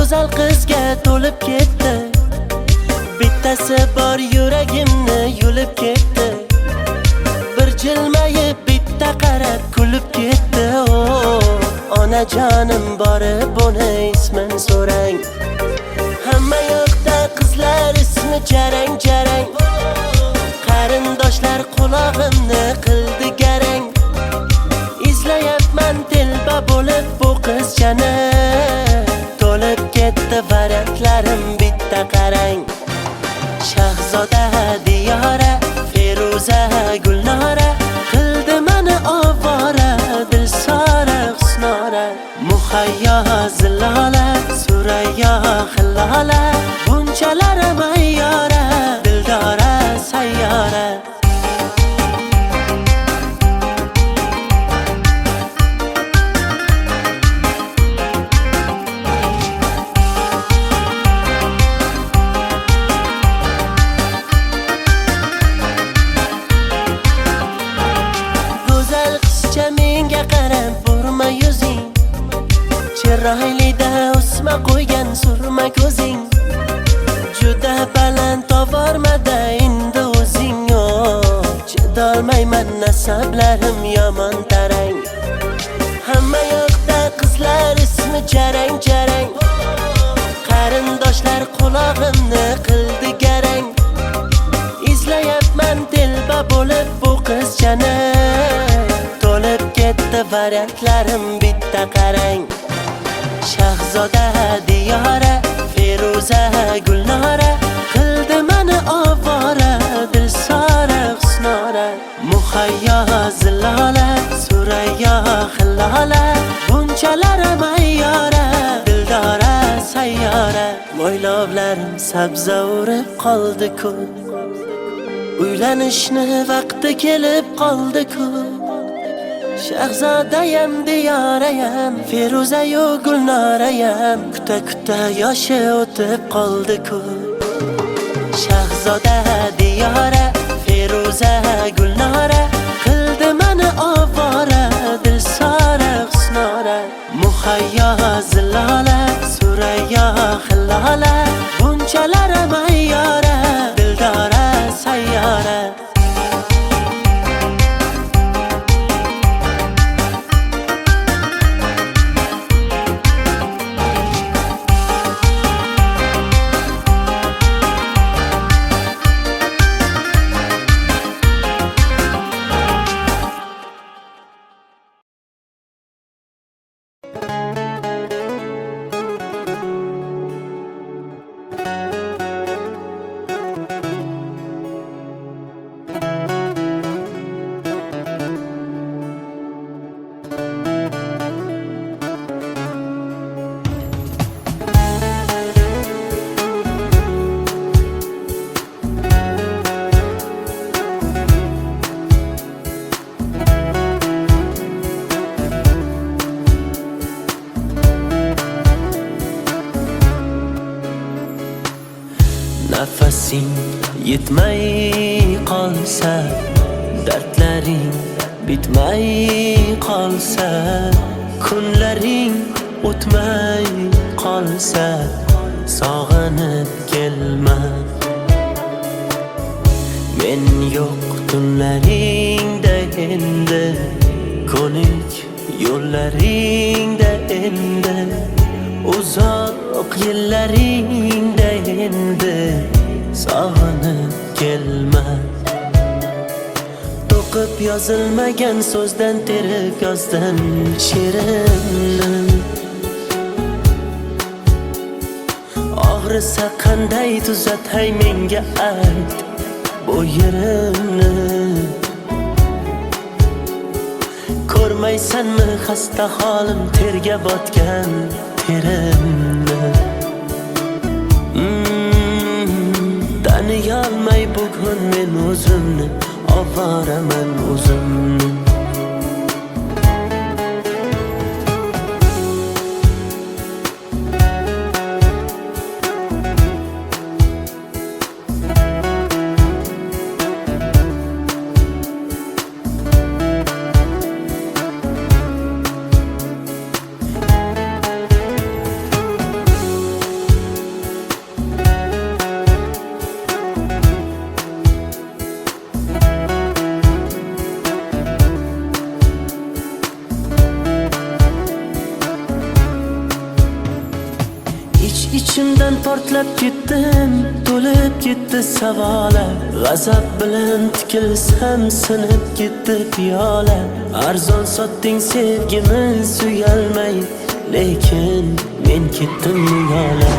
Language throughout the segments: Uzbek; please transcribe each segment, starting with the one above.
go'zal qizga to'lib ketdi. Bittasi bor yuragimni yulib ketdi. Bir jilmayib bitta qarab kulib ketdi. Onajonim borib uni ismini so'rang. Hamma yoqda qizlar ismi jarang jarang. Qarindoshlar qulog'imni qildi garang. Izlayapman telba bo'lib bu qizchani. To'lib ketdi variantlarim bitta qarang. Shahzoda Diyora, Feruza Gulnora, qildi meni ovora, Dilsora Husnora. Muhayyo Zilola, Surayyo Hillola, bunchalar mayyora, Dildora sayyora. Chiroylida o'sma qo'ygan surma ko'zing, juda baland tovormada endi o'zing. Chidolmayman nasablarim yomon tarang. Hamma yoqda qizlar ismi jarang jarang. Qarindoshlar qulog'imni qildi garang. Izlayapman telba bo'lib bu qizchani. To'lib ketdi variantlarim bitta qarang. Shahzoda Diyora, Feruza Gulnora, qildi meni ovora, Dilsora Husnora. Muhayyo Zilola, Surayyo Hillola, bunchalar mayyora, Dildora sayyora. Mo'ylovlarim sabza urib qoldi-ku, uylanishni vaqti kelib qoldi-ku. Shahzodayam Diyorayam, Feruzayu Gulnorayam, kuta kuta yoshi o'tib qoldi-ku. Shahzoda Diyora, Feruza Gulnora, qildi meni ovora, Dilsora Husnora. Muhayyo Zilola, Surayyo Hillola, bunchalar mayyora, Dildora sayyora. Nafasing yetmay qolsa, dardlaring bitmay qolsa, kunlaring o'tmay qolsa, sog'inib kelma. Men yo'q tunlaringda endi, ko'nik yo'llaringda endi, uzoq yillaringda endi, sog'inib kelma. To'qib yozilmagan so'zdan terib yozdim she'rimni. Og'risa qanday tuzatay menga ayt bu yerimni. Ko'rmaysanmi xasta holim, terga botgan terimni. Taniyolmay bugun men o'zimni, ovoraman o'zimni. ichimdan portlab ketdim, to'lib ketdi savolar. G'azab bilan tikilsam sinib ketdi piyola. Arzon sotding sevgimiz uyalmay, lekin men ketdim yo'la.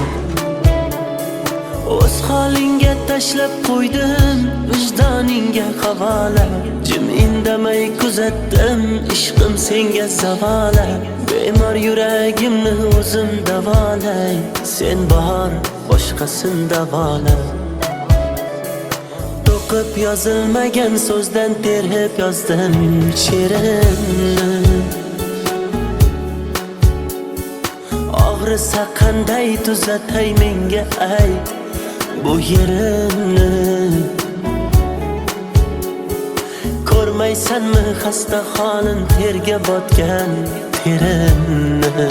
O'z holingga tashlab qo'ydim, vijdoningga havola. Jim indamay kuzatdim, ishqim senga zavola. Bemor yuragimni o'zim davolay, sen bor, boshqasin davola. To'qib yozilmagan so'zdan terib yozdim she'rimni. Og'risa qanday tuzatay menga ayt bu yerimni. Ko'rmaysanmi xasta holim, terga botgan terimni.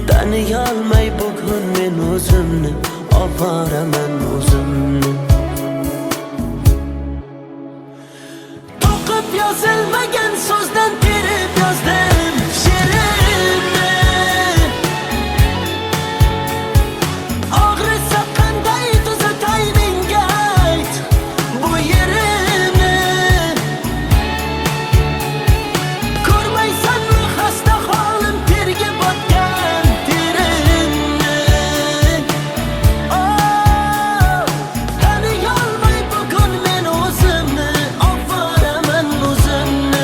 Taniyolmay bugun men o'zimni, ovoraman o'zimni. To'qib yozilmagan so'zdan terib yozdim she'rimni. Og'risa qanday tuzatay menga ayt bu yerimni. Ko'rmaysanmi xasta holim, terga botgan terimni. Taniyolmay bugun men o'zimni, ovoraman o'zimni.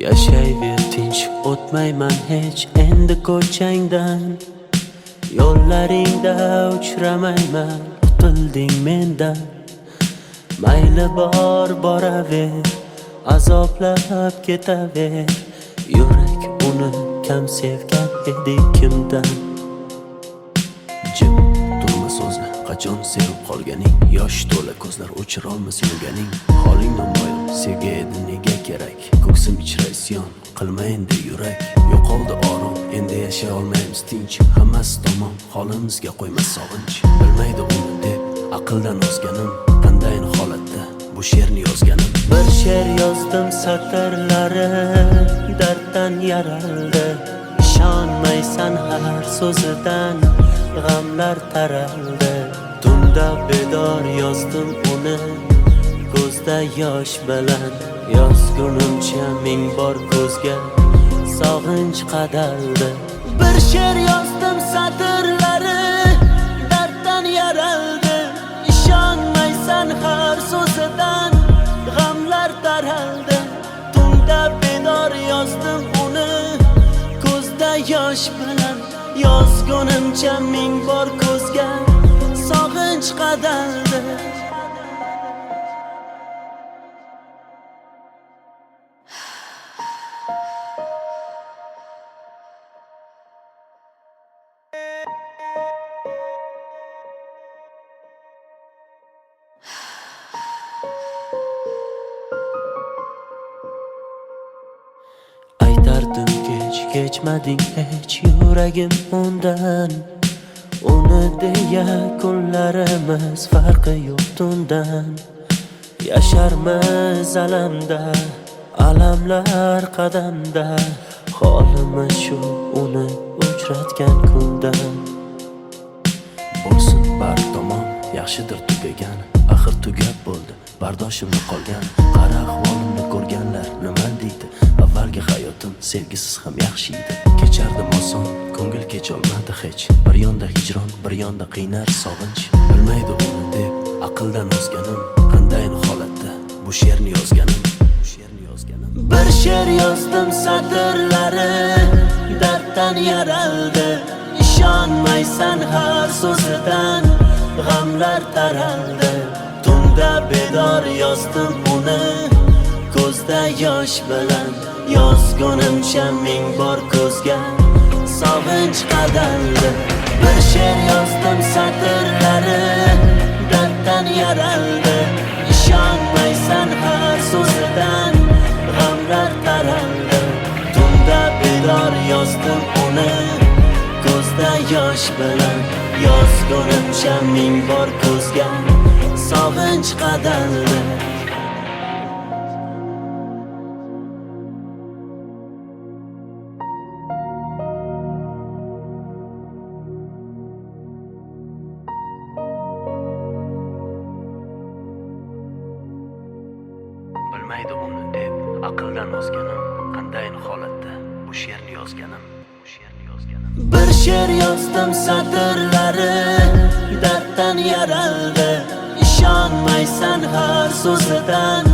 Yashayver tinch, o'tmayman hech endi ko'changdan. Yo'llaringda uchramayman, qutilding mendan. Mayli bor boraver, azoblab ketaver. Yurak uni kam sevgan edi kimdan. Jim turma so'zla, qachon sevib qolganing. Yosh to'la ko'zlar o'chirolmas yurganing. Holing namoyon, sevgi edi nega kerak. Ko'ksim ichra isyon, qilma endi yurak. Yo'qoldi orom, endi yashay olmaymiz tinch. Hammasi tamom, holimizga qo'ymas sog'inch. Bilmaydi uni deb aqldan ozganim, qandayin holatda bu she'rni yozganim. Bir she'r yozdim satrlari darddan yaraldi. Ishonmaysan har so'zidan g'amlar taraldi. Tunda bedor yozdim uni, ko'zda yosh bilan. Yozgunimcha ming bor ko'zga sog'inch qadaldi. Bir she'r yozdim satrlari darddan yaraldi. Ishonmaysan har so'zidan g'amlar taraldi. Tunda bedor yozdim uni, ko'zda yosh bilan. Yozgunimcha ming bor ko'zga sog'inch qadaldi. Aytardim kechmading hech yuragim undan. Uni deya kunlarimiz farqi yo'q tundan. Yasharmiz alamda, alamlar qadamda. Holimiz shu uni uchratgan kundan. Bo'lsin bar tomon, yaxshidir tugagan. Axir tugab bo'ldi, bardoshimni qolgan. Qara ahvolimni ko'rganlar nima deydi? Avvalgi hayotim sevgisiz ham yaxshi edi. Kechardim oson, ko'ngil kecholmadi hech. Bir yonda hijron, bir yonda qiynar sog'inch. Bilmaydi uni deb aqldan ozganim, qandayin holatda bu she'rni yozganim. Bir she'r yozdim satrlari darddan yaraldi. Ishonmaysan har so'zidan g'amlar taraldi. Tunda tunda bedor yozdim uni ko'zda yosh bilan yozgunimcha ming bor ko'zga sog'inch qadaldi. Bir she'r yozdim satrlari darddan yaraldi. İşonmaysan har so'zidan g'amlar taraldi. Tunda bedor yozdim uni ko'zda yosh bilan yozgunimcha ming bor ko'zga sog'inch qadaldi. Bilmaydi uni deb aqldan ozganim, qandayin holatda bu she'rni yozganim. Bir she'r yozdim satrlari darddan yaraldi. İşonmaysan har so'zidan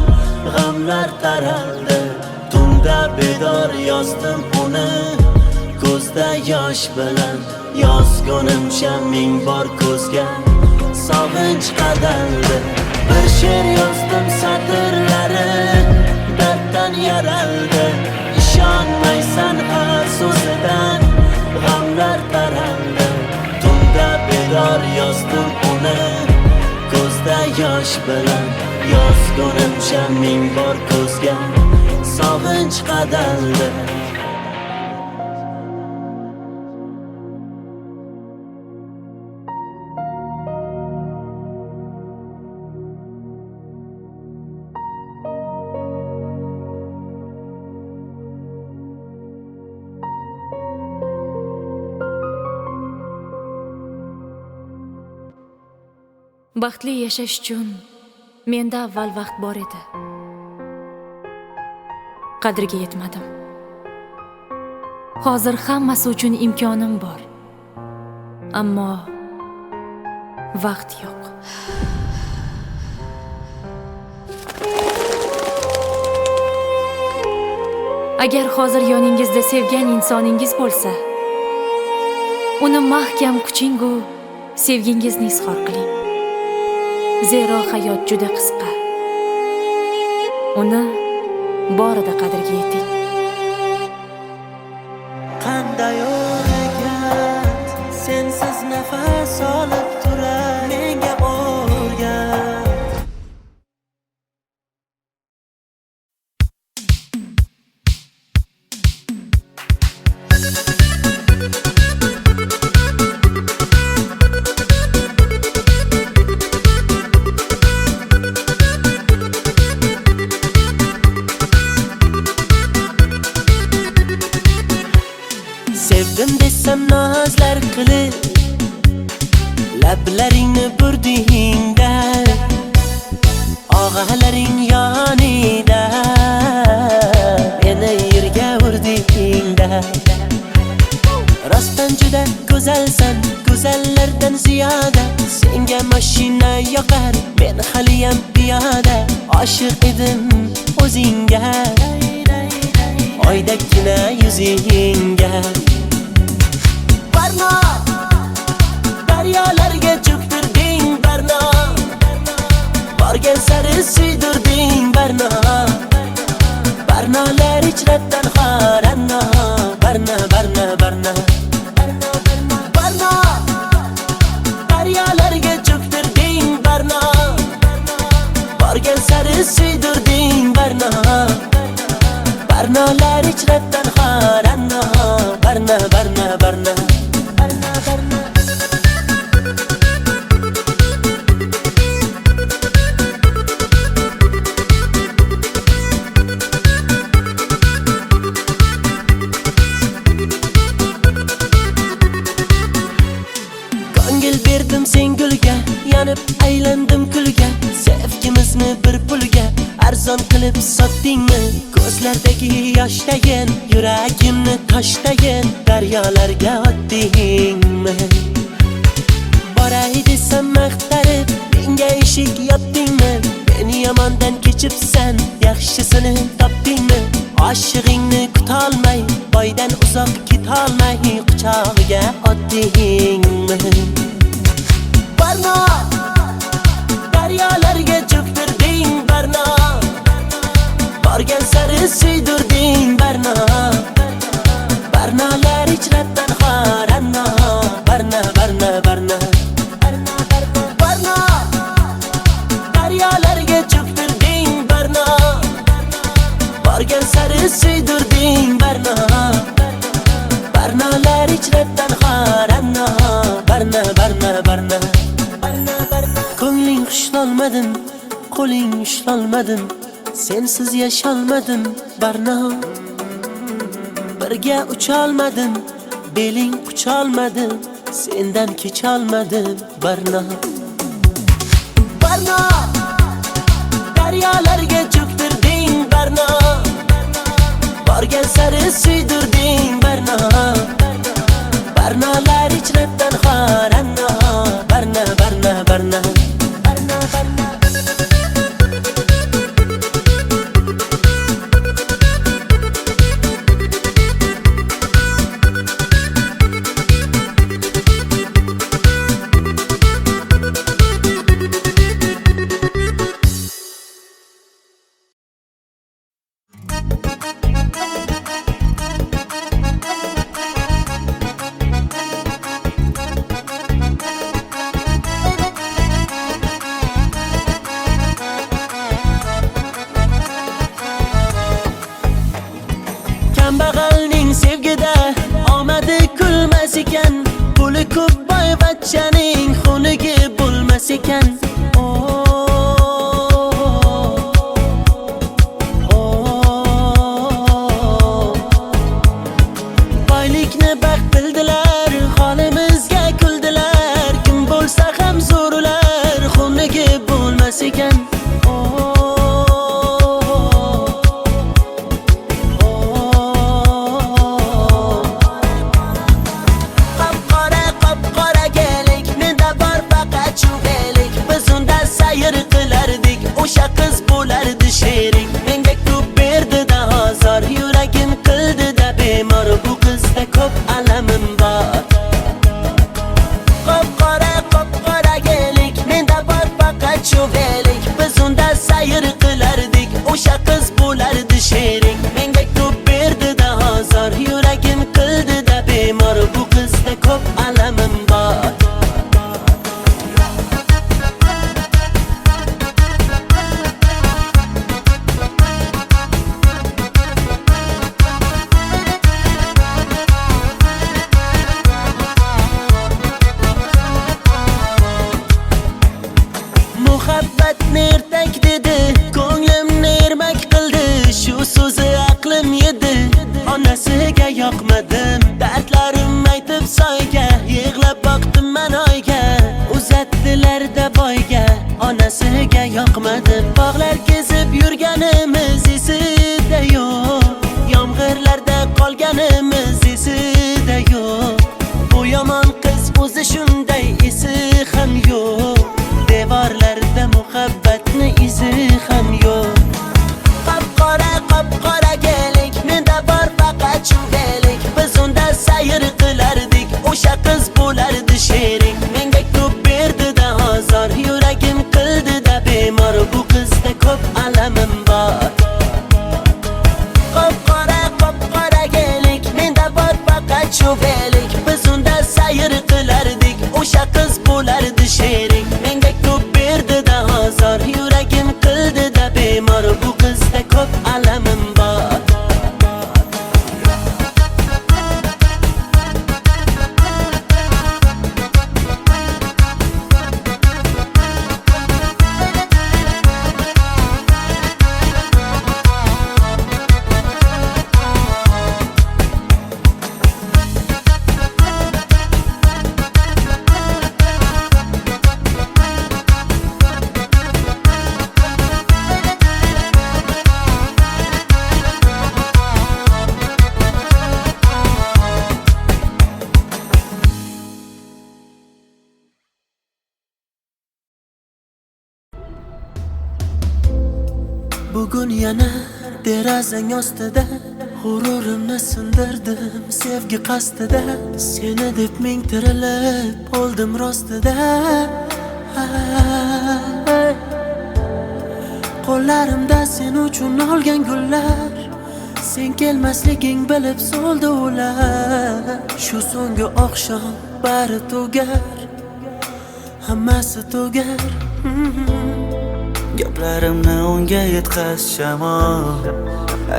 g'amlar taraldi. Tunda bedor yozdim uni ko'zda yosh bilan yozgunimcha ming bor ko'zga sog'inch qadaldi. Bir she'r yozdim satrlari darddan yaraldi. İşonmaysan har so'zidan g'amlar taraldi. Tunda bedor yozdim uni ko'zda yosh bilan yozgunimcha ming bor ko'zga sog'inch qadaldi. Baxtli yashash uchun menda avval vaqt bor edi. Qadriga yetmadim. Hozir hammasi uchun imkonim bor. Ammo vaqt yo'q. Agar hozir yoningizda sevgan insoningiz bo'lsa, uni mahkam quching-u sevgingizni izhor qiling. Zero hayot juda qisqa. Uni borida qadriga yeting. Qanday o'rgat sensiz nafas olib turar menga o'rgat. Sevdim desam nozlar qilib lablaringni burdingda og'alaring yonida meni yerga urdingda rostdan juda go'zalsan go'zallardan ziyoda senga mashina yoqar men haliyam piyoda oshiq edim o'zingga oydagina yuzingga Barno daryolarga cho'ktirding Barno borgan sari suydirding Barno Barnolar ijratdan xoranno Barno Barno Barno Barno daryolarga cho'ktirding Barno borgan sari suydirding Barno Barnolar ijratdan xoranno Barno Barno Barno Ko'ngil berdim sen gulga yanib aylandim kulga sevgimizni bir pulga arzon qilib sotdingmi ko'zlardagi yoshdayin yuragimni toshdayin daryolarga otdingmi boray desam maqtarib menga eshik yopdingmi meni yomondan kechibsan yaxshisini topdingmi oshig'ingni kutolmay boydan uzoq ketolmay quchog'iga otdingmi Barno daryolarga cho'k xushlolmadim, qo'ling ushlolmadim, sensiz yasholmadim barno. Birga ucholmadim, beling qucholmadim, sendan kecholmadim barno. Barno, daryolarga cho'ktirding barno, borgan sari suydirding barno. Barnolar ichrabdan xoranno, barno, barno, barno, barno, barno. Kambag'alning sevgida omadi kulmas ekan, puli ko'p boyvachchaning xunigi bo'lmas ekan. Boylikni baxt bildilar, holimizga kuldilar, kim bo'lsa ham zo'r ular xunigi bo'lmas ekan. O'sha qiz bo'lardi sherik, menga ko'p berdi-da ozor, yuragim qildi-da bemor, bu qizda ko'p alamim bor. Qop-qora gelik, menda bor faqat chuvelik, biz unda sayr qilardik, o'sha qiz bo'lardi sherik, menga ko'p berdi-da ozor, yuragim qildi-da bemor, bu qizda ko'p alamim bor. Muhabbatni ertak dedi, ko'nglimni ermak qildi, shu so'zi aqlim yedi, onasiga yoqmadim, dardlarim aytib soyga, yig'lab boqdim men oyga, uzatdilar-da boyga, onasiga yoqmadim. Bog'lar kezib yurganimiz esida yo'q, yomg'irlarda qolganimiz esida yo'q, bu yomon qiz o'zi shunday esi ham yo'q, devorlarda muhabbatni izi ham yo'q. Qop-qora gelik, menda bor faqat chuvelik, biz unda sayr qilardik, o'sha qiz bo'lardi sherik, menga ko'p berdi-da ozor, yuragim qildi-da bemor, bu qizda ko'p alamim bor. Qop-qora gelik, menda bor faqat chuvelik, biz unda sayr qilardik, o'sha qiz bo'lardi sherik, menga ko'p berdi-da ozor, yuragim qildi-da bemor, bu qizda ko'p alamim bor. Bugun yana derazang ostida g'ururimni sindirdim sevgi qasdida, seni deb ming tirilib oldim rostida. Qo'llarimda sen uchun olgan gullar, sen kelmasliging bilib so'ldi ular. Shu so'nggi oqshom bari tugar, hammasi tugar. Gaplarimni unga yetkaz shamol,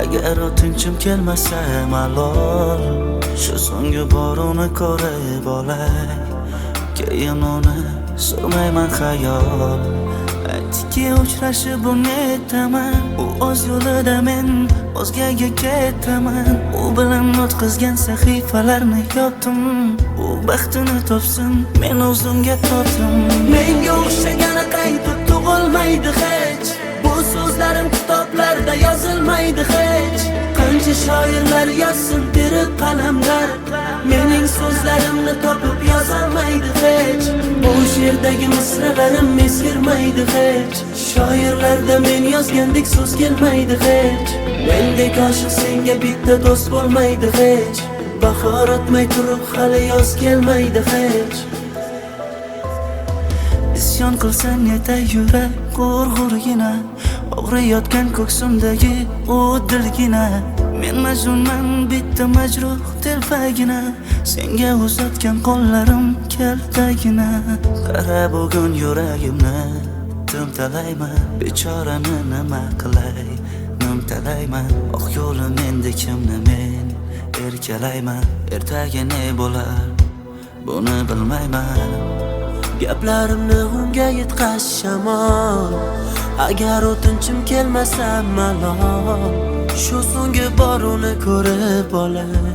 agar o'tinchim kelmasa malol. Shu so'nggi bor uni ko'rib olay, keyin uni surmayman xayol. aytdiki uchrashib unutaman. U o'z yo'lida, men o'zgaga ketaman. U bilan o'tkazgan sahifalarni yopdim. U baxtini topsin, men o'zimga tortdim. Menga o'xshagani qaytib tug'ilmaydi hech. Bu so'zlarim kitoblarda yozilmaydi hech. Qancha shoirlar yozsin terib qalamlar, mening so'zlarimni topib yozolmaydi hech. Bu she'rdagi misralarim eskirmaydi hech. Shoirlarda men yozgandek so'z kelmaydi hech. Mendek oshiq senga bitta do'st bo'lmaydi hech. Bahor o'tmay turib hali yoz kelmaydi hech. Isyon qilsang yetay yurak g'urg'urgina, og'riyotgan ko'ksimdagi u dilgina. Men majnunman bitta majruh telpagina, senga uzatgan qo'llarim kaltagina. Qara bugun yuragimni timtalayman, bechorani nima qilay nimtalayman. Oq yo'lim endi kimni men erkalayman. Ertaga ne bo'lar buni bilmayman. Gaplarimni unga yetkazshamon, agar o'tinchim kelmasa malol. Shu so'nggi bor uni ko'rib olay,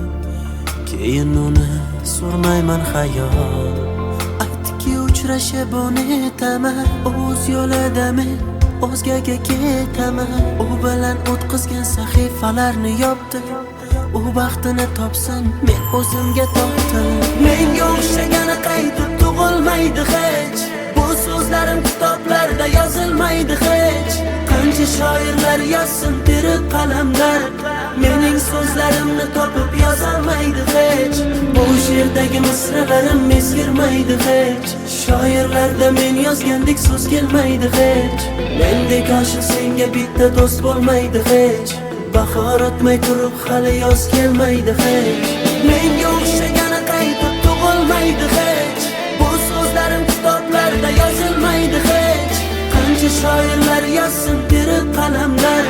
keyin uni so'rmayman xayol. Aytdiki uchrashib unutaman, o'z yo'lida men o'zgaga ketaman. U bilan o'tkazgan sahifalarni yopdim. U baxtini topsin, men o'zimga tortdim. Menga o'xshagani qaytib tug'ilmaydi hech. Bu so'zlarim kitoblarda yozilmaydi hech. Qancha shoirlar yozsin terib qalamlar, mening so'zlarimni topib yozolmaydi hech. Bu she'rdagi misralarim eskirmaydi hech. Shoirlarda men yozgandek so'z kelmaydi hech. Mendek oshiq senga bitta do'st bo'lmaydi hech. Bahor o'tmay turib hali yoz kelmaydi hech. Menga o'xshagani qaytib tug'ilmaydi hech. Bu so'zlarim kitoblarda yozilmaydi hech. Qancha shoirlar yozsin terib qalamlar,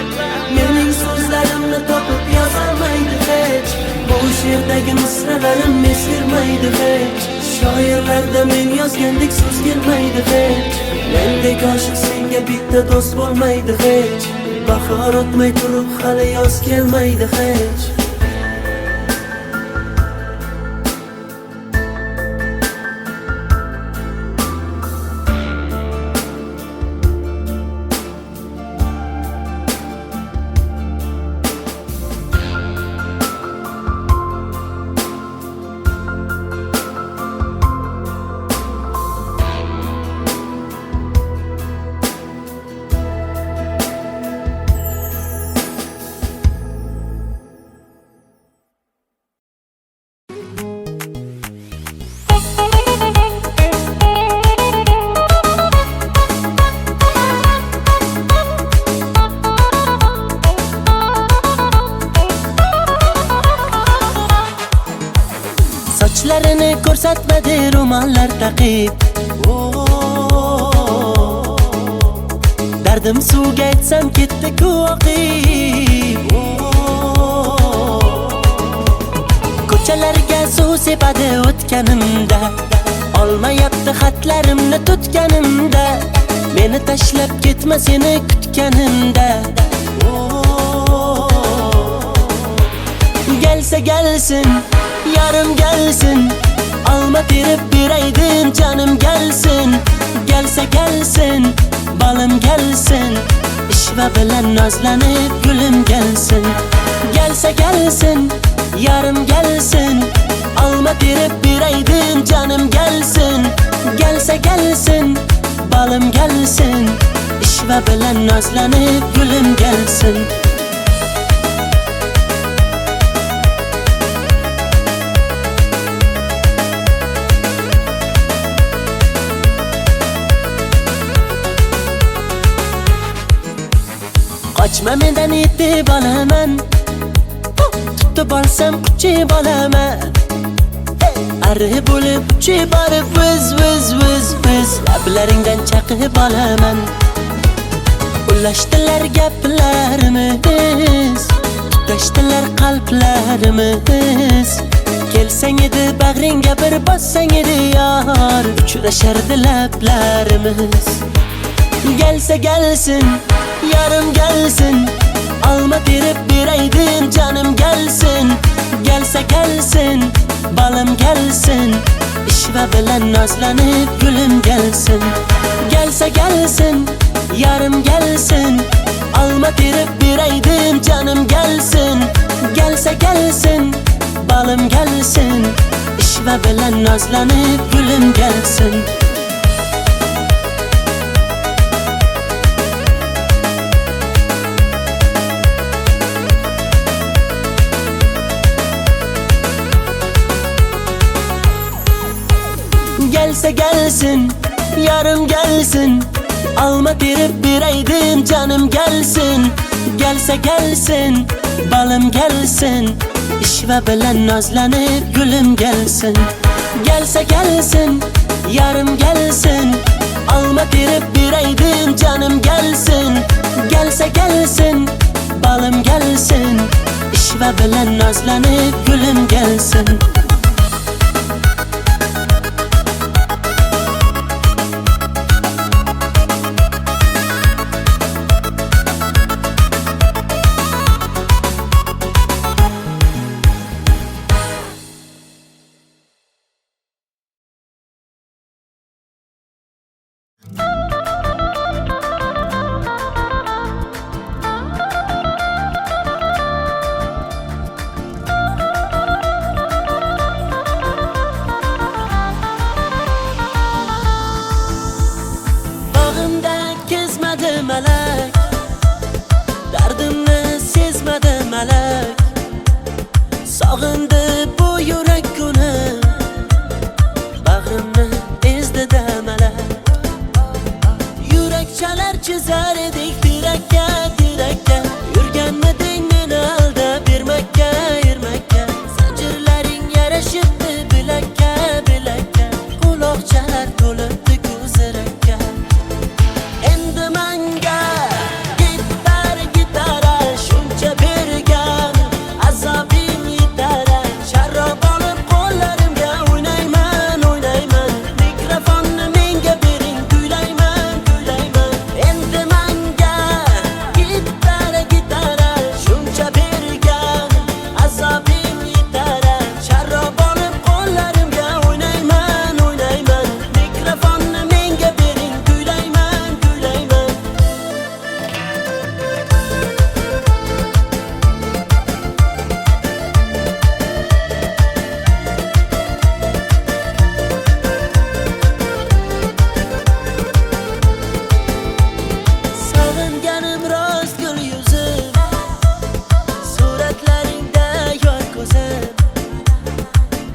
mening so'zlarimni topib yozolmaydi hech. Bu she'rdagi misralarim eskirmaydi hech. Shoirlarda men yozgandek so'z kelmaydi hech. Mendek oshiq senga bitta do'st bo'lmaydi hech. Bahor o'tmay turib hali yoz kelmaydi hech. Sochlarini ko'rsatmadi ro'mollar taqib. Dardim suvga aytsam ketdi-ku oqib. Ko'chalarga suv sepadi o'tganimda, olmayapti xatlarimni tutganimda. Meni tashlab ketma seni kutganimda. Gelsa gelsin, yarım gelsin, alma terib beraydim canım gelsin. Gelsa gelsin, balım gelsin, ishva bilan nozlanib gulüm gelsin. Gelsa gelsin, yarım gelsin, alma terib beraydim canım gelsin. Gelsa gelsin, balım gelsin, ishva bilan nozlanib gulüm gelsin. Qochma mendan yetib olaman, tutib olsam quchib olaman. Arri bo'lib uchib borib viz viz viz viz lablaringdan chaqib olaman. Ulashdilar gaplarimiz, tutashdilar qalblarimiz. Kelsang edi bag'ringga bir bossang edi yor, uchrashardi lablarimiz. Gelse gelsin, yarım gelsin, alma terip bireydim canım gelsin. Gelse gelsin, balım gelsin, işve bilen nazlanıp gülüm gelsin. Gelse gelsin, yarım gelsin, alma terip bireydim canım gelsin. Gelse gelsin, balım gelsin, işve bilen nazlanıp gülüm gelsin. Gelse gelsin, yarım gelsin, alma terip bireydim canım gelsin. Gelse gelsin, balım gelsin, işve bilen nazlanıp gülüm gelsin. Gelse gelsin, yarım gelsin, alma terip bireydim canım gelsin. Gelse gelsin, balım gelsin, işve bilen nazlanıp gülüm gelsin. Melek, derdimni sezmedi melek. Sog'indi bu yurak kuni, bag'rimni ezdi de melek. Yurak chalar chizar edik tirakka, tirakka. Yurganmiding meni aldab bermakka, ermakka. Zanjirlaring yarashibdi bilakka, bilakka. Quloqchalar to'libdi ko'zirakka. Endi menga gitara shuncha bergan, azobing yetar. Sharrob olib qo'llarimga o'ynayman, o'ynayman. Mikrofonni menga bering, kuylayman, kuylayman. Endi menga gitara shuncha bergan, azobing yetar. Sharrob olib qo'llarimga o'ynayman, o'ynayman. Mikrofonni menga bering, kuylayman, kuylayman. Sog'inganim rost gul yuzim, suratlaringda yor ko'zim.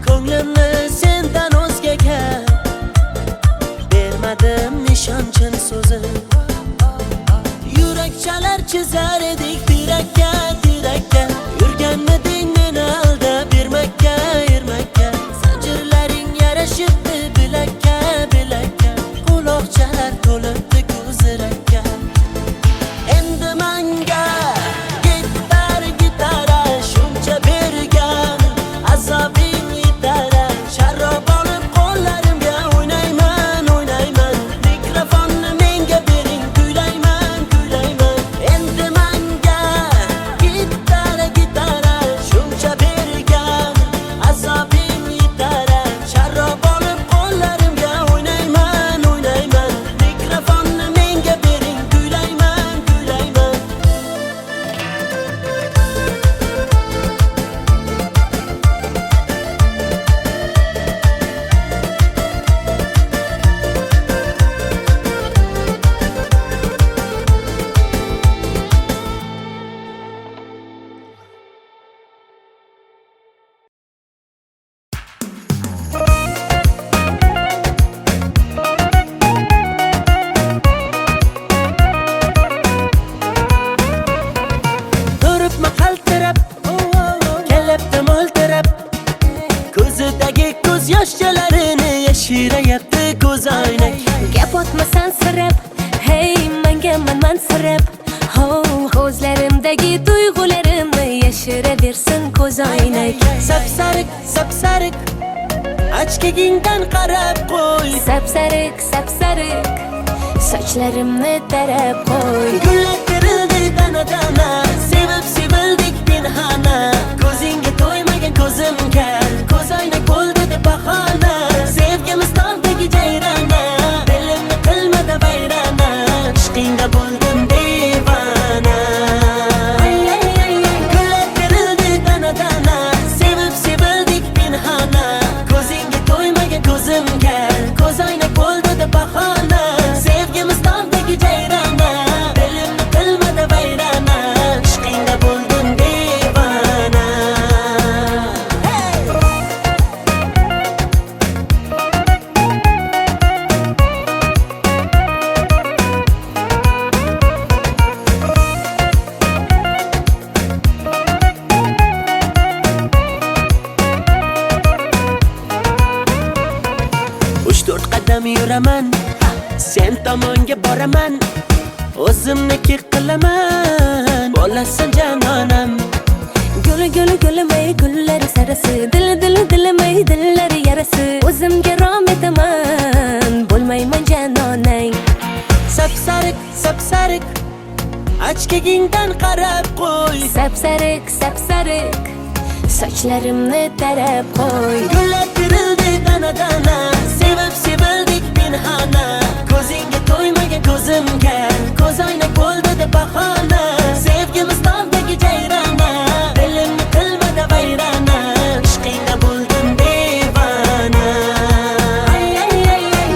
Ko'nglimni sendan o'zgaga bermadim nishonchim so'zim. Yurak chalar chizar edik tirakka, tirakka. Yurganmiding meni aldab bermakka, ermakka. Zanjirlaring yarashibdi bilakka, bilakka. Quloqchalar to'libdi ko'zirakka. Endi menga gitara shuncha bergan, azobing yetar. Sharrob olib qo'llarimga o'ynayman, o'ynayman. Mikrofonni menga bering, kuylayman, kuylayman. Endi menga gitara shuncha bergan, azobing yetar. Sharrob olib qo'llarimga o'ynayman, o'ynayman. Mikrofonni menga bering, kuylayman, kuylayman. Turibmi qaltirab, kelibdi mo'ltirab. Ko'zidagi ko'z yoshlarini yashirayapti ko'zoynak. Gap otmasan sirab, hey menga mansirab. Ho, ko'zlarimdagi tuyg'ularimni yashiraversin ko'zoynak. Sapsariq, sapsariq, ochkigingdan qarab qo'y. Sapsariq, sapsariq, sochlarimni tarab qo'y. Gullar terildi dana dana, sevib sevildik pinhana. Ko'zingga to'ymagan ko'zimga, ko'z oynak bo'ldi deb bahona. Sevgimiz tog'dagi jayrana, dilimni qilmadi vayrana. Ishqingda bo'ldim devona. Gullar terildi dana dana, sevib sevildik pinhana. Ko'zingga to'ymagan ko'zimga, ko'z oynak bo'ldi deb bahona. Sevgimiz tog'dagi jayrana, dilimni qilmadi vayrana. Ishqingda bo'ldim devona. Uch to'rt qadam yuraman, sen tomonga boraman. O'zimniki qilaman, bo'lasan janonam. Gulimay gullari sarasi, dilimay dillari yarasi. O'zimga rom etaman, bo'lmayman janonang. Sapsariq, achkagingdan qarab qo'y. Sapsariq, sochlarimni tarab qo'y. Gullar terildi dana dana, sevib sevildik pinhana. Ko'zingga to'ymagan ko'zimga, ko'z oynak bo'ldi deb bahona. Sevgimiz tog'dagi jayrana, dilimni qilmadi vayrana. Ishqingda bo'ldim devona.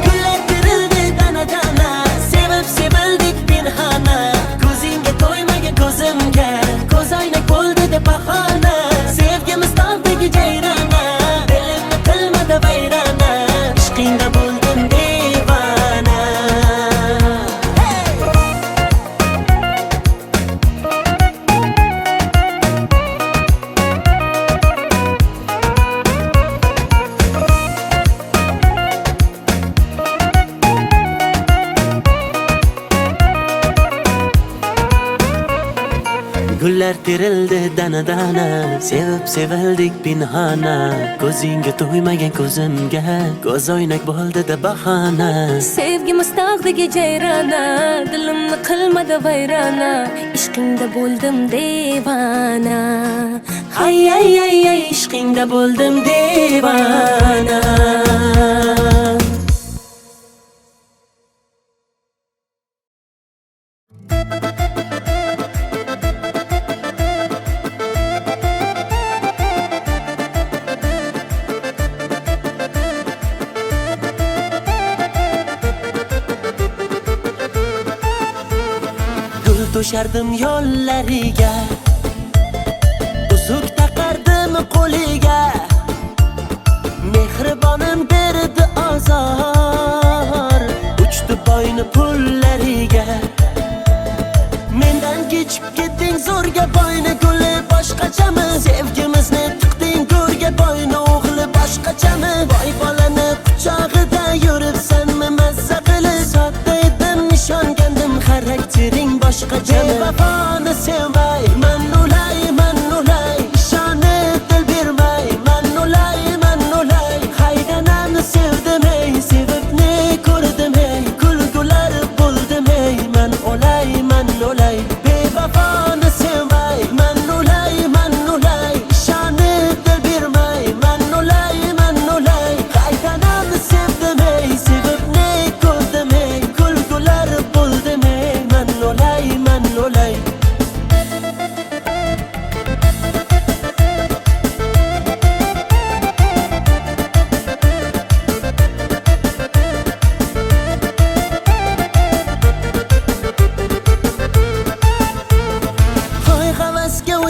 Gullar terildi dana dana, sevib sevildik pinhana. Ko'zingga to'ymagan ko'zimga, ko'z oynak bo'ldi deb bahona. Sevgimiz tog'dagi jayrana, dilimni qilmadi vayrana. Ishqingda bo'ldim devona. Gullar terildi dana dana, sevib sevildik pinhana. Ko'zingga to'ymagan ko'zimga, ko'z oynak bo'ldi deb bahona. Sevgimiz tog'dagi jayrana, dilimni qilmadi vayrana. Ishqingda bo'ldim devona. Ay, ishqingda bo'ldim devona. Gul to'shardim yollariga, uzuk taqardim qo'liga. Mehribonim berdi azor, uchdi boyni pullariga. Mendan kechib ketding zo'rga boyni guli boshqachami? Sevgimizni tiqding go'rga boyni o'g'li boshqachami? Boy bolani quchog'ida yuribsanmi mazza qilib? Sodda edim nishongandim, xaraktering boshqachami? Bevafoni sevmay, man ulay, ishonib dil bermay, man ulay. Haydanamni sevdim ey, sevib ne ko'rdim ey, kulgular bo'ldim ey, man ulay. Bevafoni sevmay, man ulay, ishonib dil bermay, man ulay. Haydanamni sevdim ey, sevib ne ko'rdim ey, kulgular bo'ldim ey, man ulay.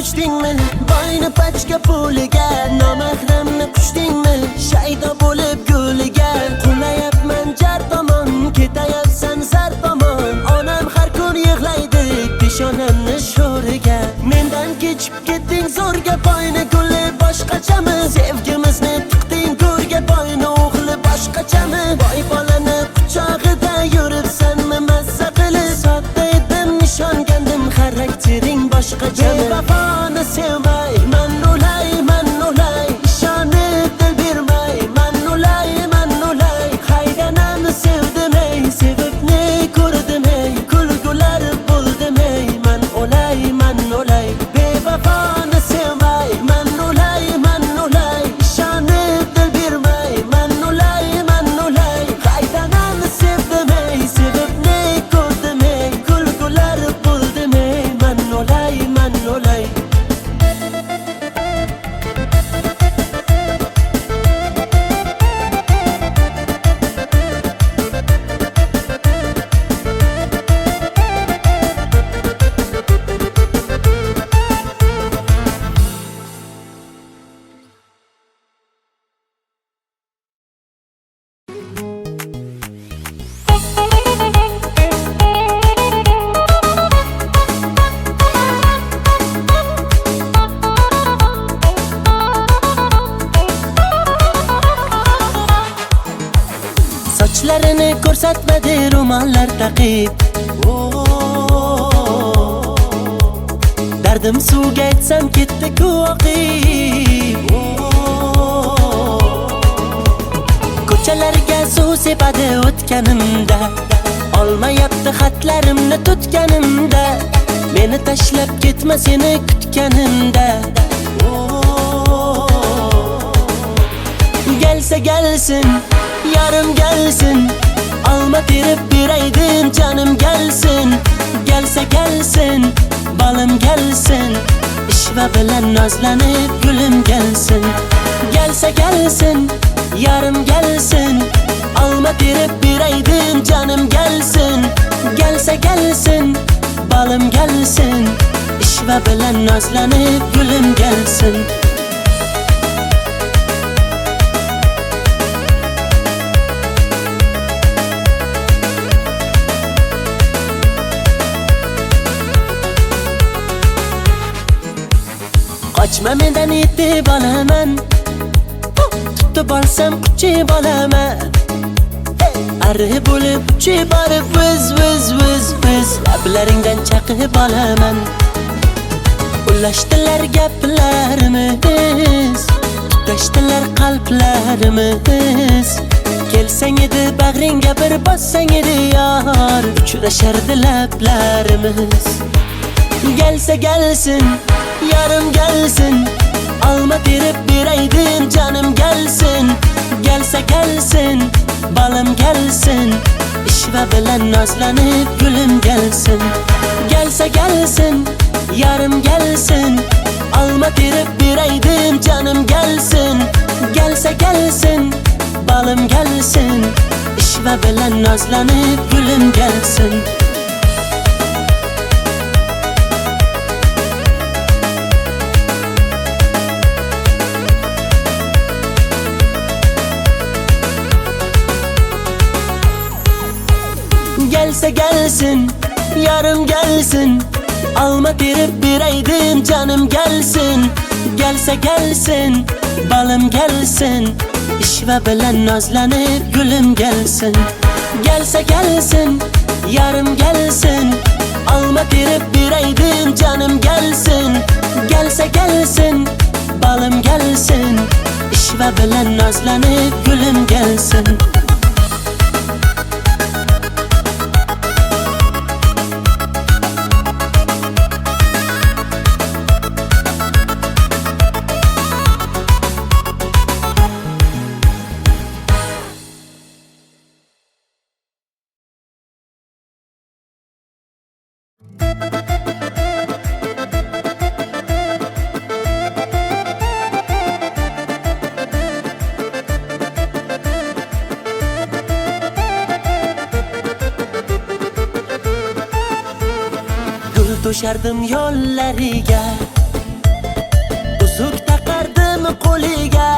uchdingmi? Boyni pachka puliga, nomahramni qushdingmi? Shaydo bo'lib gulliga, qulayapman jar tomon, ketayapsan zar tomon. Onam har kun yig'laydi peshonamni sho'riga. Mendan kechib ketding zo'rga, boyni guli boshqachami? Sevgimizni tiqding go'rga, boyni o'g'li boshqachami? Boy bolani quchog'ida yuribsanmi mazza qilib? Sodda edim nishongandim, xaraktering boshqachami? Bevafoni sevmay, man ulay, ishonib dil bermay, man ulay. Haydanamni sevdim ey, sevib ne ko'rdim ko'rsatmadi ro'mollar taqib. Dardim suvga aytsam ketdi-ku oqib. Ko'chalarga suv sepadi o'tganimda, olmayapti xatlarimni tutganimda, meni tashlab ketma seni kutganimda. Gelsa gelsin, yarım gelsin, alma terib beraydim canım gelsin. Gelsa gelsin, balım gelsin, ishva bilan nozlanib gulum gelsin. Gelsa gelsin, yarım gelsin, alma terib beraydim canım gelsin. Gelsa gelsin, balım gelsin, ishva bilan nozlanib gulum gelsin. Qochma mendan yetib olaman, tutib olsam quchib olaman. Arri bo'lib uchib borib viz viz viz viz lablaringdan chaqib olaman. Ulashdilar gaplarimiz, tutashdilar qalblarimiz. Kelsang edi bag'ringga bir bossang edi yor, uchrashardi lablarimiz. Gelsa gelsin, yarım gelsin, alma terib beraydim canım gelsin. Gelsa gelsin, balım gelsin, ishva bilan nozlanib gulum gelsin. Gelsa gelsin, yarım gelsin, alma terib beraydim canım gelsin. Gelsa gelsin, balım gelsin, ishva bilan nozlanib gulum gelsin. Gelsa gelsin, yarım gelsin, alma terib beraydim canım gelsin. Gelsa gelsin, balım gelsin, ishva bilan nozlanib gulum gelsin. Gelsa gelsin, yarım gelsin, alma terib beraydim canım gelsin. Gelsa gelsin, balım gelsin, ishva bilan nozlanib gulum gelsin. To'shardim yo'llariga, uzuk taqardim qo'liga.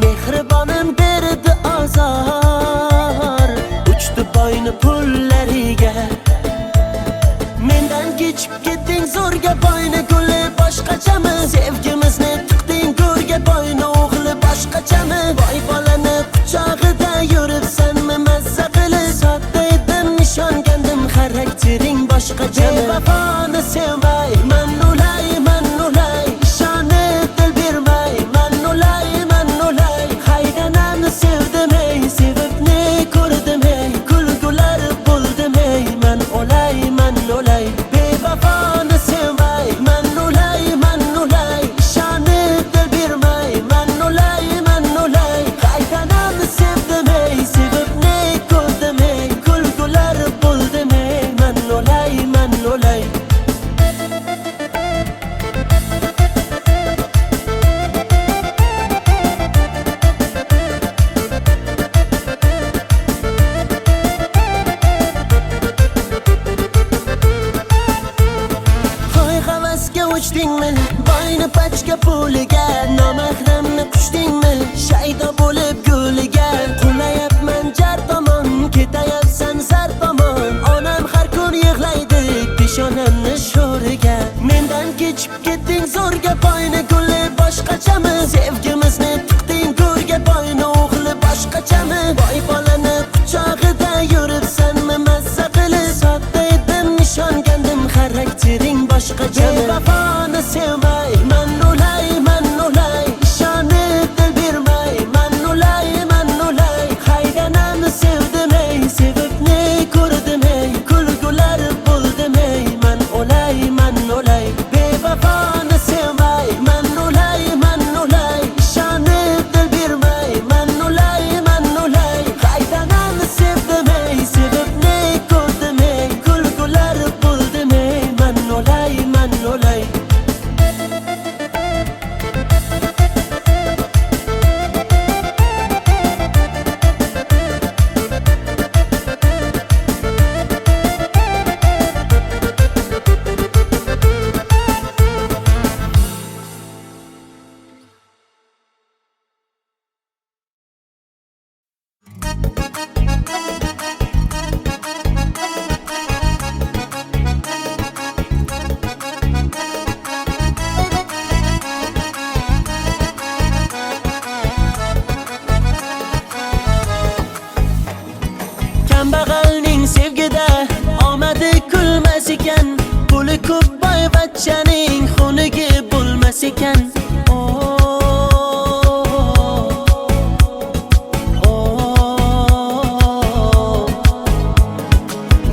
Mehribonim berdi azor, uchdi boyni pullariga. Mendan kechib ketding zo'rga boyni guli boshqachami? Sevgimizni tiqding go'rga boyni o'g'li boshqachami? Boy bolani quchog'ida yuribsanmi mazza qilib? Sodda edim ishongandim xaraktering boshqacha. Vafoni sevmay, man ulay, ishonib dil bermay, man ulay. Haydanamni sevdim ey, sevib ne ko'rdim ey, kulgular bo'ldim ey, man ulay. Bevafoni sevmay, man ulay, ishonib dil bermay, man ulay. Haydanamni sevdim ey, sevib ne ko'rdim ey, kulgular bo'ldim ey, man ulay. Hoy havasga uchdingmi, boyni pachka puliga, nomahramni qushdingmi, shaydo bo'lib gulliga. Qulayapman jar tomon, ketayapsan zar tomon, onam har kun yig'laydi peshonamni sho'riga. Mendan kechib ketding zo'rga boyni guli boshqachami? Sevgimizni tiqding go'rga boyni o'g'li boshqachami? Boy bolani Kambag'alning sevgida omadi kulmas ekan, puli ko'p boyvachchaning xunigi bo'lmas ekan.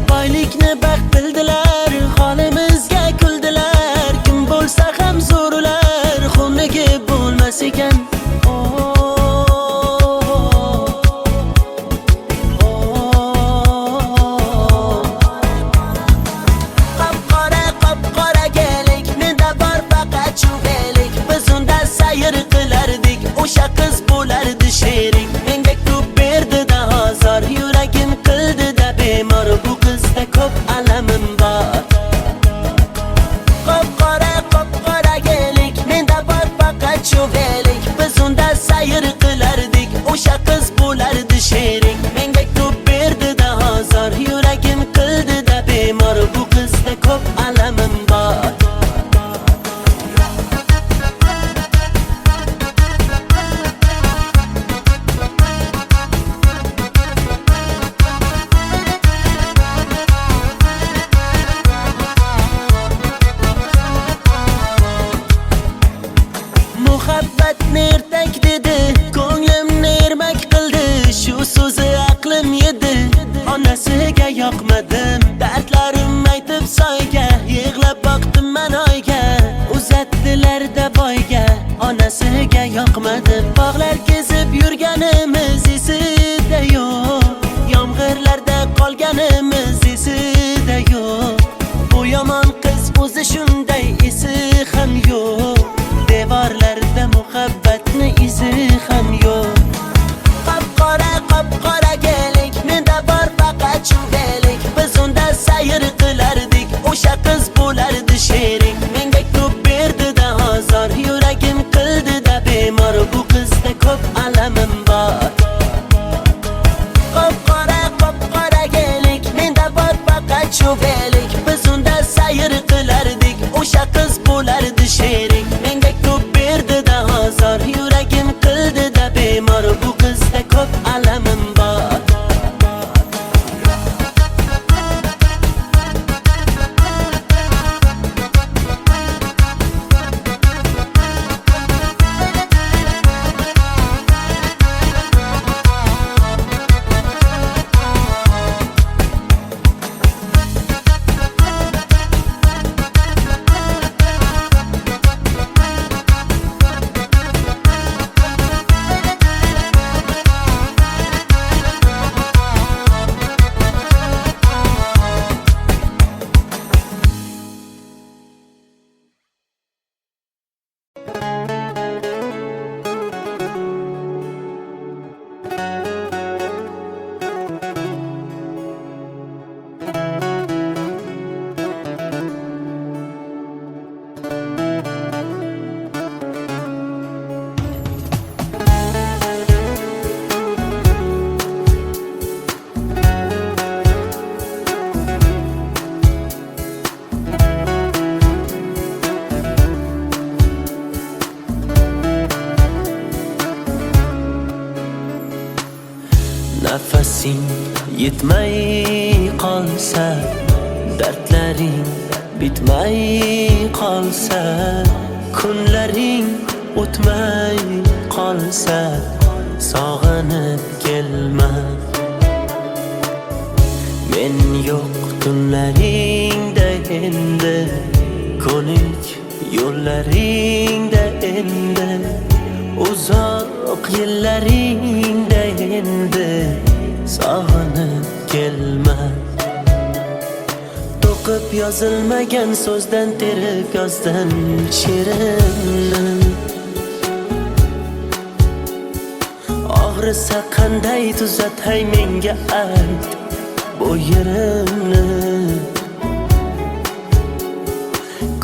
Boylikni baxt bildilar, holimizga kuldilar. Kim bo'lsa ham zo'rlar, xunigi bo'lmas ekan. Qop-qora gelik, menda bor faqat chuvelik. Biz unda sayr qilardik, o'sha qiz bo'lardi sherik. Menga ko'p berdi-da ozor, yuragim qildi-da bemor. Bu qizda ko'p alamim bor. Qop-qora gelik, menda bor faqat chuvelik. Biz unda sayr qilardik, o'sha qiz bo'lardi sherik. Menga ko'p berdi-da ozor, yuragim qildi-da bemor. Bu qizda ko'p alamim bor. Muhabbatni ertak dedi, ko'nglimni ermak qildi. Shu so'zi aqlim yedi, onasiga yoqmadim. Dardlarim aytib soyga, yig'lab boqdim man oyga. Uzatdilar-da boyga, onasiga yoqmadim. Bog'lar kezib yurganimiz esida yo'q, yomg'irlarda qolganimiz esida yo'q. Bu yomon qiz o'zi shunday, esi ham yo'q. Devorlarda muhabbatni izi ham yo'q. Qop-qora gelik, menda bor faqat chuvelik. Biz unda sayr qilardik, o'sha qiz bo'lardi sherik. Menga ko'p berdi-da ozor, yuragim qildi-da bemor. Bu qizda ko'p alamim bor. Qop-qora gelik, menda bor faqat chuvelik. Biz unda sayr qilardik, o'sha qiz bo'lardi sherik. Menga ko'p berdi-da ozor, yuragim qildi-da bemor. Bu qizda ko'p alamim bor. Nafasing yetmay qolsa, dardlaring bitmay qolsa, kunlaring o'tmay qolsa, sog'inib kelma. Men yo'q tunlaringda endi, ko'nik yo'llaringda endi, uzoq yillaringda endi, sog'inib kelma. To'qib yozilmagan so'zdan terib yozdim she'rimni. Og'risa qanday tuzatay menga ayt bu yerimni.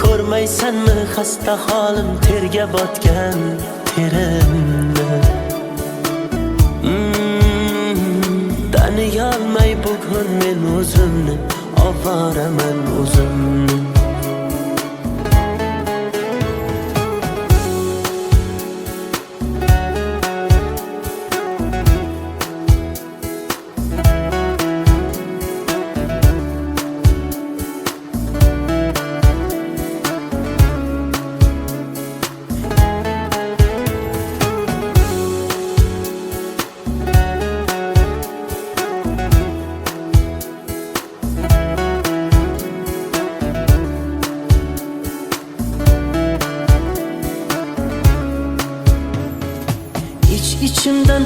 Ko'rmaysanmi xasta holim, terga botgan terimni. Taniyolmay bugun men o'zimni, ovoraman o'zimni.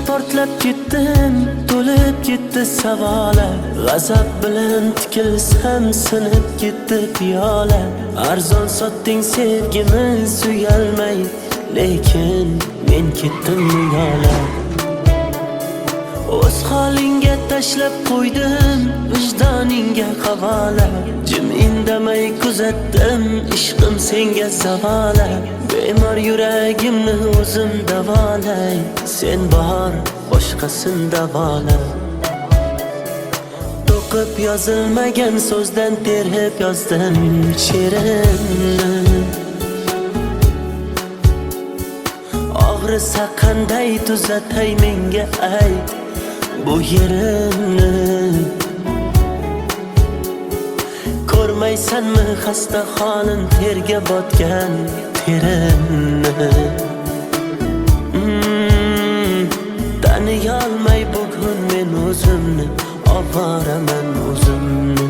portlab ketdim, to'lib ketdi savolar. G'azab bilan tikilsam sinib ketdi piyola. Arzon sotding sevgimiz uyalmay, lekin men ketdim yo'la. O'z holingga tashlab qo'ydim, vijdoningga havola. Jim indamay kuzatdim, ishqim senga zavola. Bemor yuragimni o'zim davolay, sen bor boshqasin davola. To'qib yozilmagan so'zdan terib yozdim she'rimni. Og'risa qanday tuzatay menga ayt bu yerimni. Ko'rmaysanmi xasta holim, terga botgan terimni. Taniyolmay bugun men o'zimni, ovoraman o'zimni.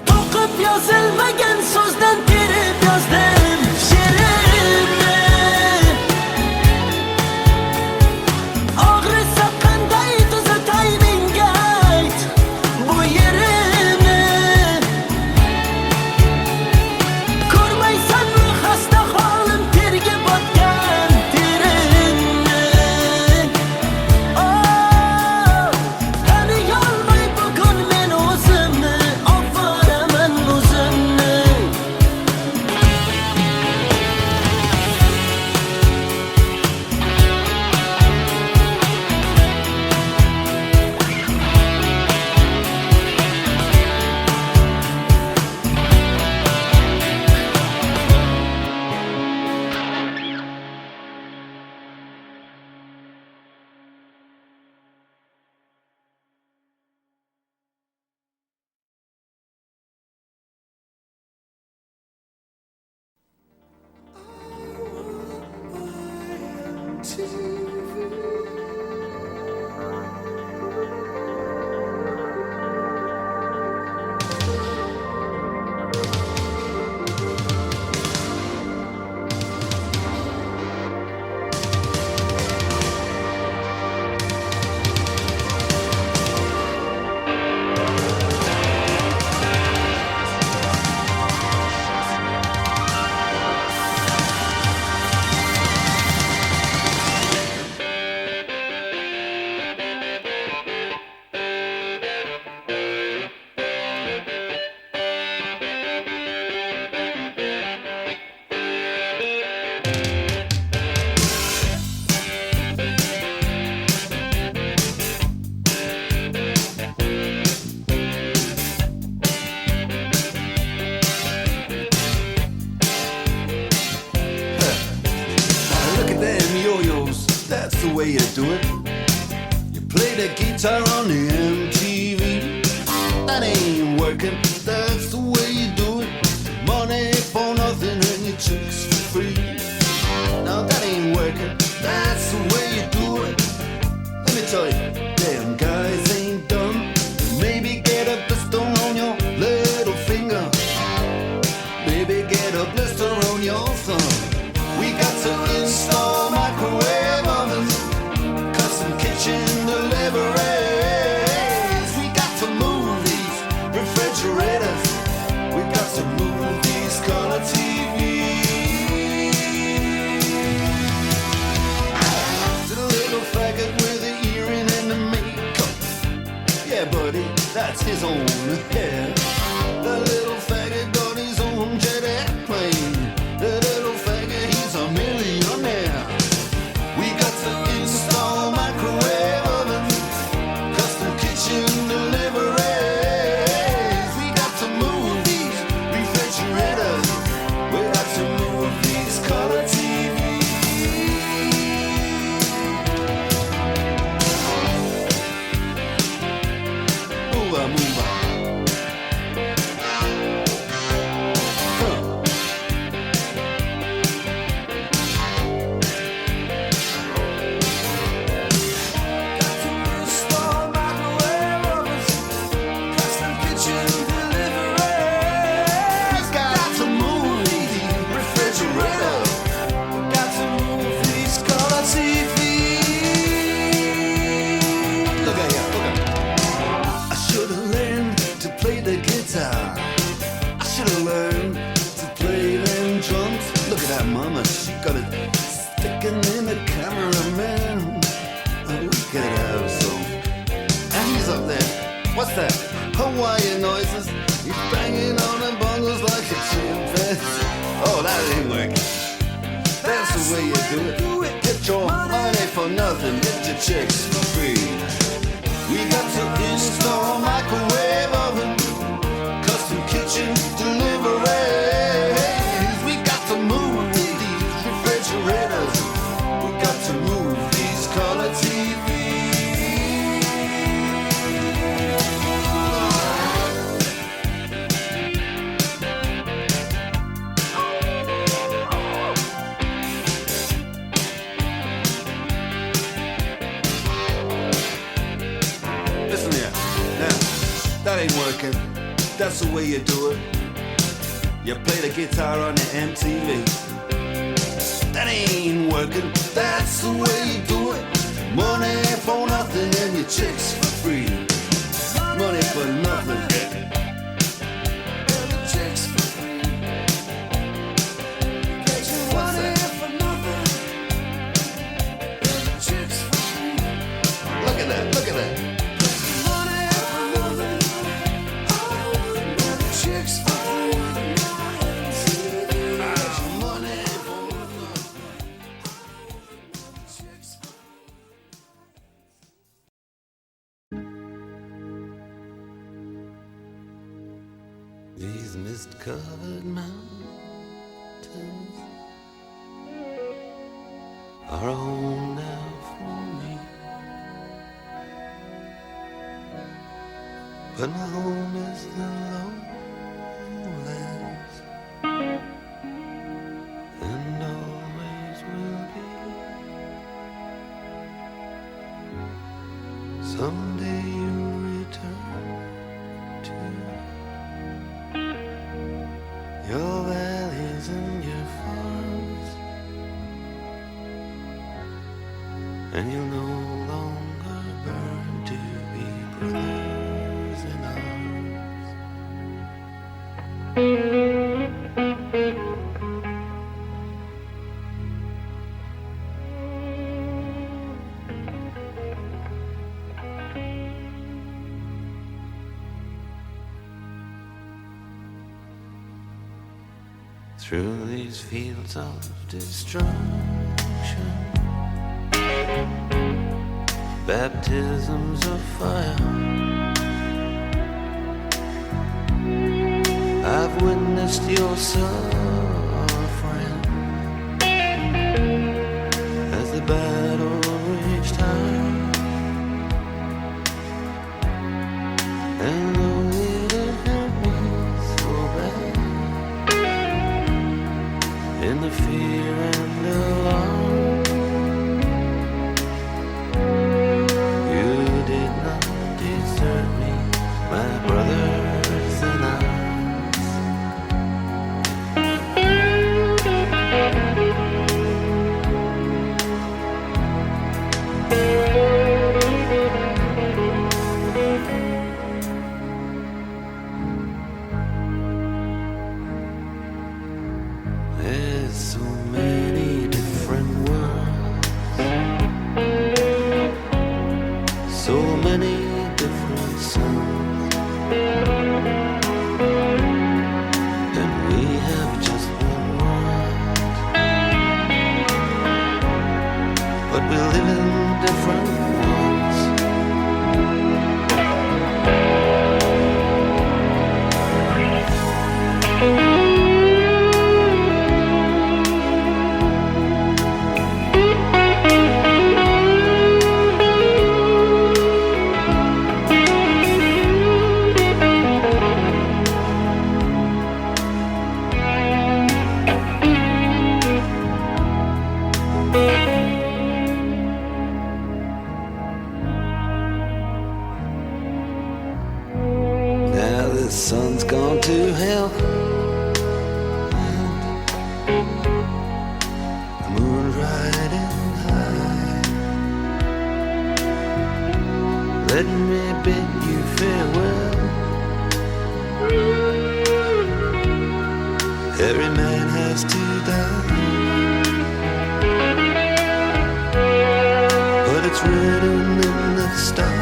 To'qib yozilmagan so'zdan terib yozdim she'rimni. Og'risa qanday tuzatay menga ayt bu yerimni. Ko'rmaysanmi xasta holim, terga botgan terimni. Taniyolmay bugun men o'zimni, ovoraman o'zimni. Look at them yo-yos, that's the way you do it. You play the guitar on the MTV. That ain't working, that's the way you do it. Money for nothing and your chicks for free. Now that ain't working, that's the way you do it. Let me tell you, damn guys ain't dumb. Maybe get a blister on your little finger. Maybe get a blister on your thumb. We got to install microwave ovens, custom kitchen deliveries. We got to move these refrigerators. We got to move these color TVs. To the little faggot with the earring and the makeup. Yeah, buddy, that's his own hair. The little faggot got his own jet airplane. The little faggot, he's a millionaire. We got to install microwave ovens, custom kitchen deliveries. We got to move these refrigerators. We got to move these color TVs. Move on, move on. What's that? Hawaiian noises. He's banging on the bongos like a chimpanzee. Oh, that ain't working. That's the way you do it. Get your money for nothing, get your chicks for free. We got to install a microwave oven, custom kitchen deliveries. We got to move these refrigerators. We got to move these color TVs. Listen here, now, that ain't working. That's the way you do it. You play the guitar on the MTV. That ain't working. That's the way you do it. Money for nothing and your chicks for free. Money for nothing. And your chicks for free. Get your money for nothing and your chicks for free. Look at that, look at that. Money for nothing and your chicks for free. Money for nothing. Chicks for free. These mist-covered mountains are a home now for me. But my home is the lowlands, and always will be. Someday you'll return to your valleys and your farms, and you'll no longer burn to be brothers in arms. Through these fields of destruction, baptisms of fire, I've witnessed your suffering as the battle reached high. And though it hurt me so bad, in the fear and alarm, you did not desert me, my brothers in arms. There's so many different worlds, so many different suns, and we have just one world, but we live in different ones. Now the sun's gone to hell, the moon's riding high. Let me bid you farewell. Every man has to die, but it's written in the stars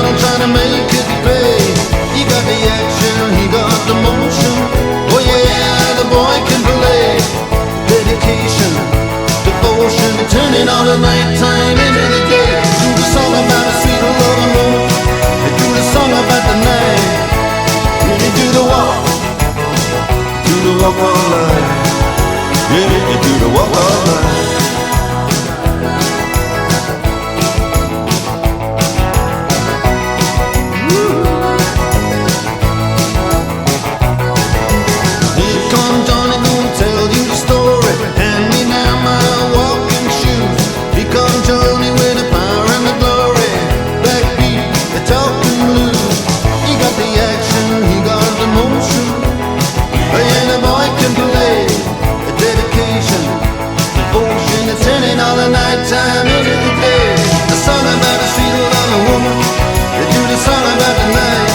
tunnel trying to make it pay. He got the action, he got the motion. Oh yeah, the boy can play. Dedication, devotion, turning all the nighttime into the day. Do the song about a sweet loving woman. They do the song about the night. Really do the walk of life. Yeah, you do the walk of life. Time into the day. The song about a sweet loving woman. They do the song about the night.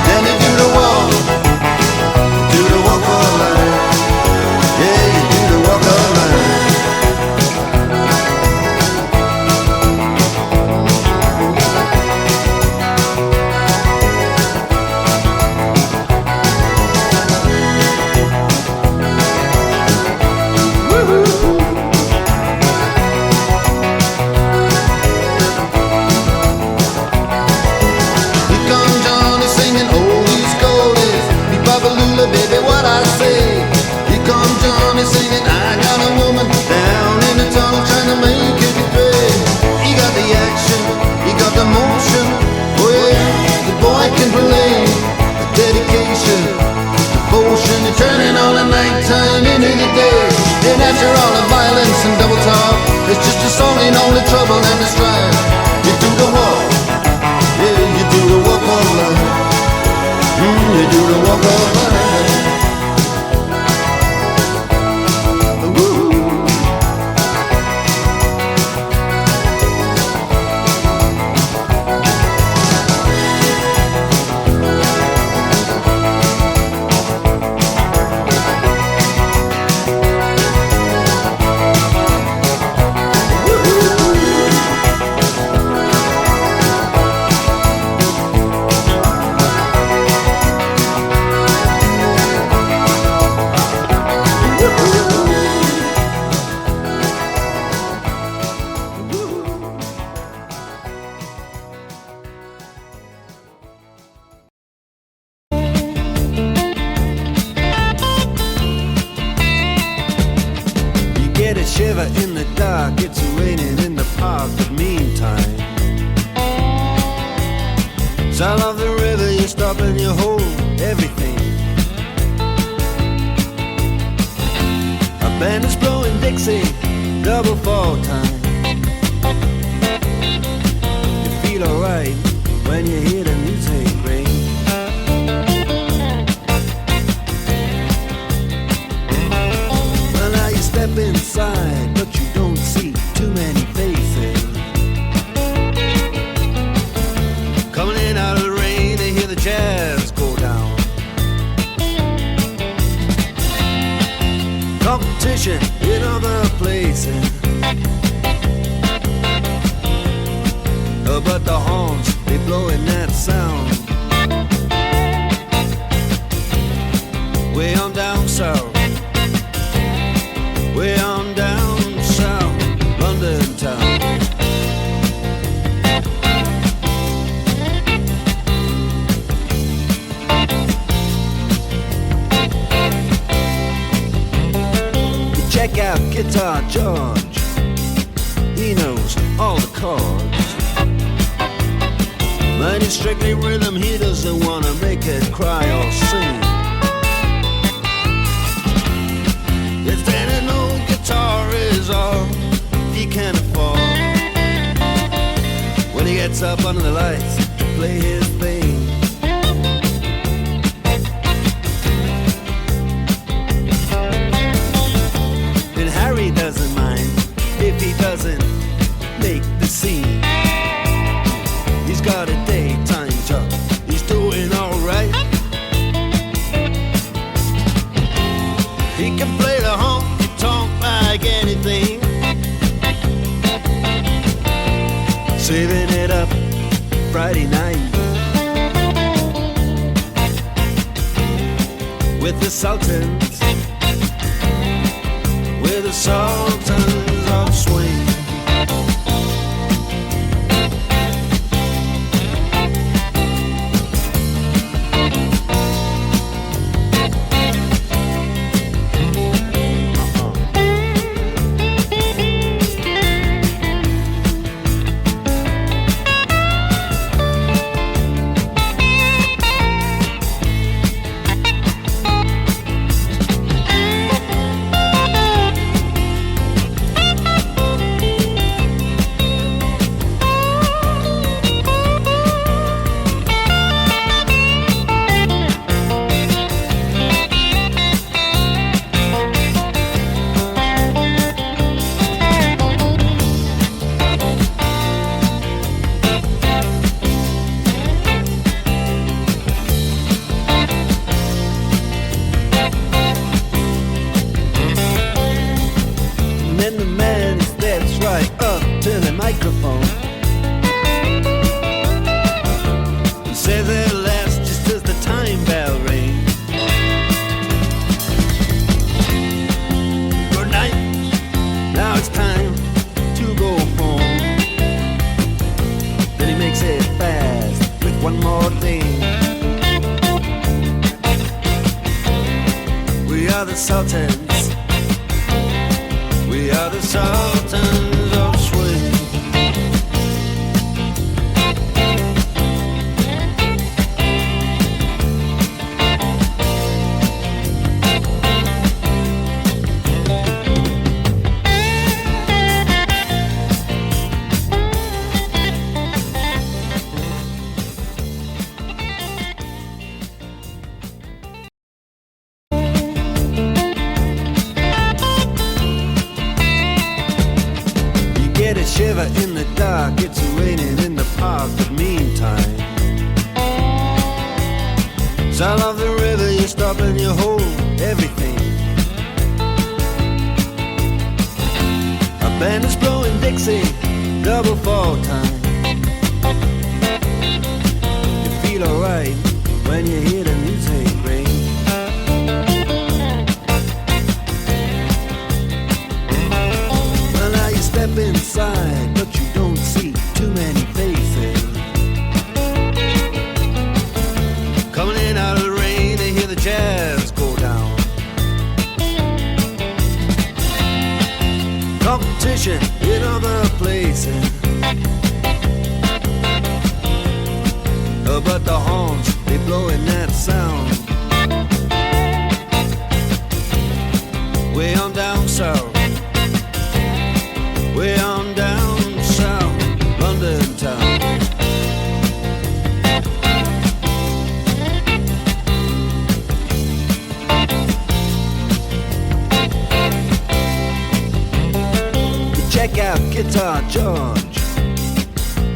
Then they do the walk of life. Yeah, you do the walk of life. Baby, what I say. Here comes Johnny singing, I got a woman down in the tunnel trying to make it pay. He got the action, he got the motion. Oh yeah, the boy can play. The dedication, devotion, and turning all the nighttime into the day. And after all the violence and double talk, it's just a song in all the trouble and the strife. You do the walk, yeah, you do the walk of life. You do the walk of life. Shiver in the dark, it's raining in the park, but meantime sound of the river, you stop and you hold everything. A band is blowing Dixie, double fall time. You feel alright when you hear the music ring. Well, now you step inside, but you don't see too many faces. Coming in out of the rain, they hear the jazz go down. Competition in other places, but the horns, they blowing that sound. Way on down south, way on down south, London town. You check out Guitar George, he knows all the chords. But it's strictly rhythm, he doesn't wanna make it cry or sing. If then an old guitar is all he can afford, when he gets up under the lights to play his thing. And Harry doesn't mind if he doesn't make the scene. He's got a daytime job, he's doing alright. He can play the honky-tonk like anything, saving it up Friday night with the Sultans, with the Sultans of Swing. Microphone says it last just as the time bell rings. Good night, now it's time to go home. Then he makes it fast with one more thing. We are the Sultans, we are the Sultans of Swing. Shiver in the dark, it's raining in the park, but meantime sound of the river, you stop and you hold everything. A band is blowing Dixie, double fall time. You feel alright when you hear the music ring. Well, now you step inside, but you don't see too many faces. Coming in out of the rain, they hear the jazz go down. Competition in other places, but the horns, they blowing that sound. Way on down south, way on down south, London town. You check out Guitar George,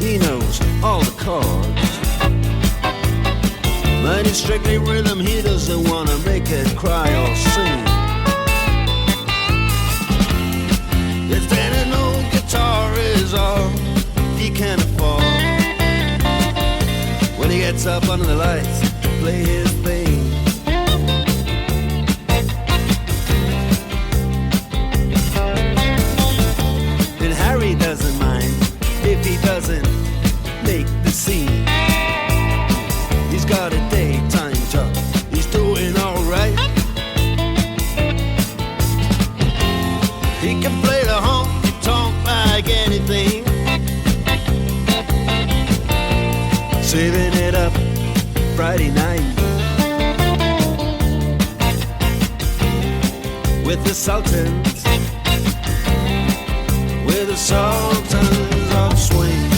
he knows all the chords. But it's strictly rhythm, he doesn't wanna make it cry or sing. If then an old guitar is all he can afford, when he gets up under the lights to play his thing. And Harry doesn't mind if he doesn't make the scene. He's got a daytime job, he's doing alright. He can play the honky-tonk like anything, saving it up Friday night with the Sultans, with the Sultans of Swing.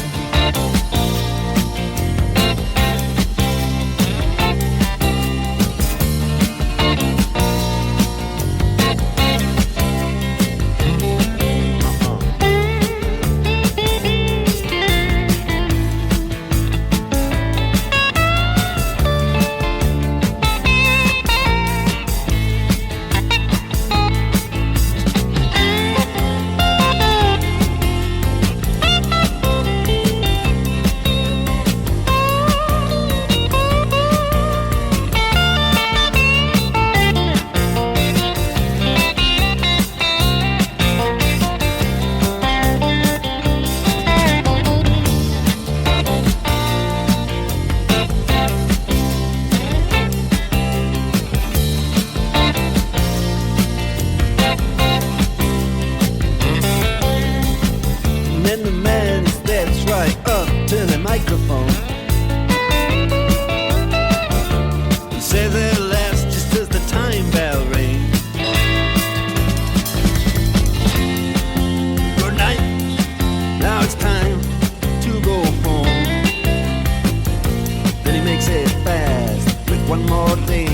fix it fast with one more thing.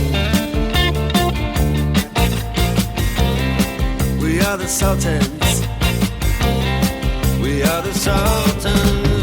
We are the Sultans. We are the Sultans.